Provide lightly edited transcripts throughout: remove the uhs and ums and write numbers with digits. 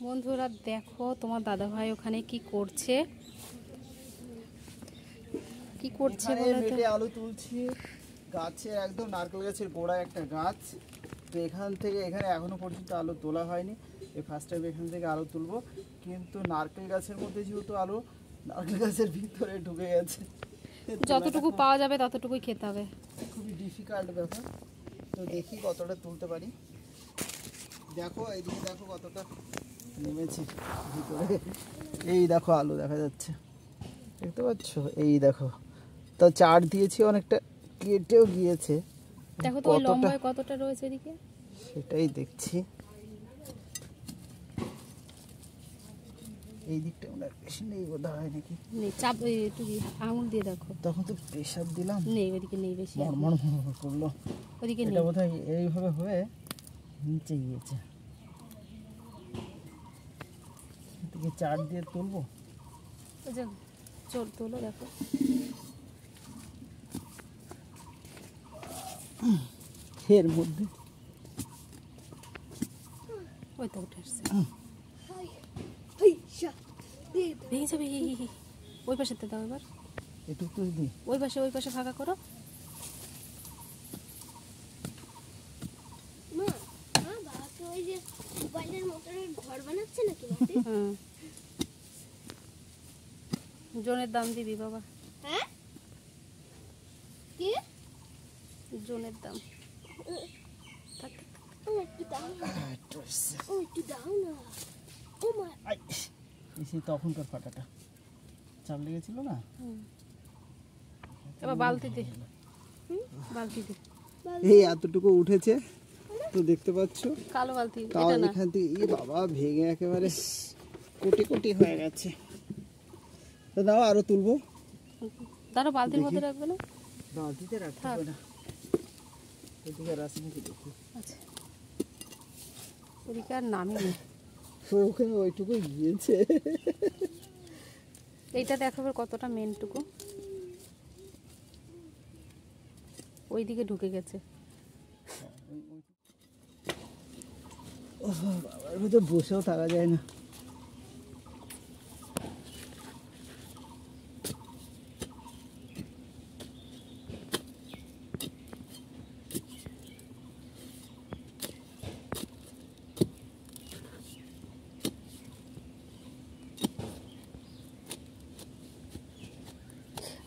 বন্ধুরা দেখো তোমার দাদা ভাই ওখানে কি করছে বলো তো। আলু তুলছি গাছে, একদম নারকেল গাছের গোড়ায় একটা গাছ। তো এখান থেকে এখানে এখনো পর্যন্ত আলু তোলা হয়নি। এই ফার্স্ট টাইম এখান থেকে আলু তুলবো, কিন্তু নারকেল গাছের মধ্যে যেহেতু আলু নারকেল গাছের ভিতরে ঢুকে গেছে, যতটুকু পাওয়া যাবে ততটুকুই খেতে হবে। খুবই ডিফিকাল্ট ব্যাপার। তো দেখি কতটা তুলতে পারি। দেখো এইদিকে দেখো কতটা নেমেছে ভিতরে। এই দেখো আলু দেখা যাচ্ছে, দেখতে পাচ্ছ? এই দেখো, তো চার দিয়েছি, অনেকটা কেটেও গিয়েছে। দেখো তো ওই লম্বায় কতটা রয়েছে এদিকে, সেটাই দেখছি। এই দিকটা ওনার বেশি নেই বোধ হয় নাকি? নেই, চাপ একটু আঙুল দিয়ে দেখো। তখন তো প্রেশার দিলাম, নেই ওইদিকে, নেই বেশি, মরমর করলো ওইদিকে এটা নেই। বোধ হয় এইভাবে হয়ে নিচে গিয়েছে। এদিকে চার দিয়ে তুলবো, চল তোলো দেখো। এর মধ্যে ওই তো উঠে আসছে, ভেঙে যাবে। ওই পাশেতে দাও এবার, একটু তুই দি। ওই পাশে ফাঁকা করো। জনের দাম দিবি বাবা? হ্যাঁ, কি জনের দাম? তখনকার ফাটাটা চাপ লেগেছিল না। এবার বালতি দে, বালতি দে। এই এতটুকু উঠেছে তো দেখতে পাচ্ছ, কালো বালতি। তাও এখান থেকে বাবা ভেঙে একেবারে কোটি কোটি হয়ে গেছে। তো দাও আরো তুলবো। দাঁড়ো, বালতির মধ্যে রাখবে না? বালতিতে রাখতে হবে না, এদিকে রাখছি নাকি দেখি। আচ্ছা, ওদিকে আর নামি নেই, ওখানে ওইটুকু গিয়েছে। এইটা দেখাবার কতটা মেনটুকু ওইদিকে ঢুকে গেছে। বাবার ভিতর বসেও থাকা যায় না।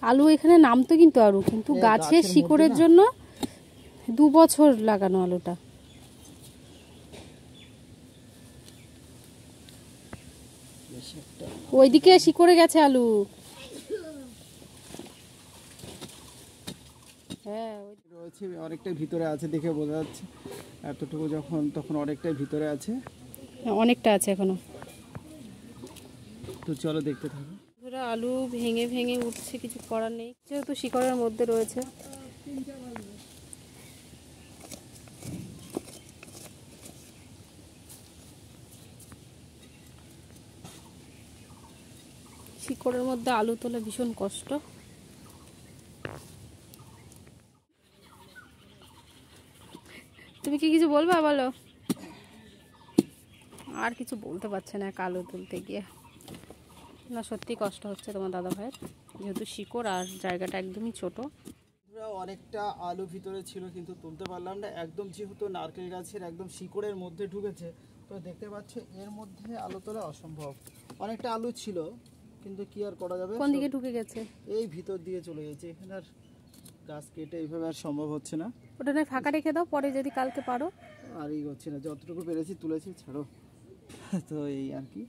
আলু এখানে নামতো কিন্তু আলু, কিন্তু গাছের শিকড়ের জন্য 2 বছর লাগানো আলুটা। ওইদিকে শিকড়ে গেছে আলু। হ্যাঁ রয়েছে, অনেকটাই ভিতরে আছে দেখে বোঝা যাচ্ছে। এতটুকু যখন তখন অনেকটাই ভিতরে আছে, অনেকটা আছে এখনো। তো চলো দেখতে থাকো। আলু ভেঙে ভেঙে উঠছে, কিছু করার নেই যেহেতু শিকড়ের মধ্যে রয়েছে। শিকড়ের মধ্যে আলু তোলা ভীষণ কষ্ট। তুমি কি কিছু বলবা? বলো। আর কিছু বলতে পারছে না আলু তুলতে গিয়ে। না, সত্যি কষ্ট হচ্ছে তোমার দাদা ভাইয়ের, যেহেতু শিকড় আর জায়গাটা একদমই ছোট। অনেকটা আলু ভিতরে ছিল কিন্তু তুলতে পারলাম না, একদম যেহেতু নারকেল গাছের একদম শিকড়ের মধ্যে ঢুকেছে। তো দেখতে পাচ্ছ এর মধ্যে আলু তোলা অসম্ভব। অনেকটা আলু ছিল কিন্তু কি আর করা যাবে। কোন দিকে ঢুকে গেছে? এই ভিতর দিয়ে চলে গেছে। এখানে আর গাছ কেটে এইভাবে আর সম্ভব হচ্ছে না। ওটা নয় ফাঁকা রেখে দাও, পরে যদি কালকে পারো। আর এই হচ্ছে না, যতটুকু পেরেছি তুলেছি, ছাড়ো। তো এই আর কি।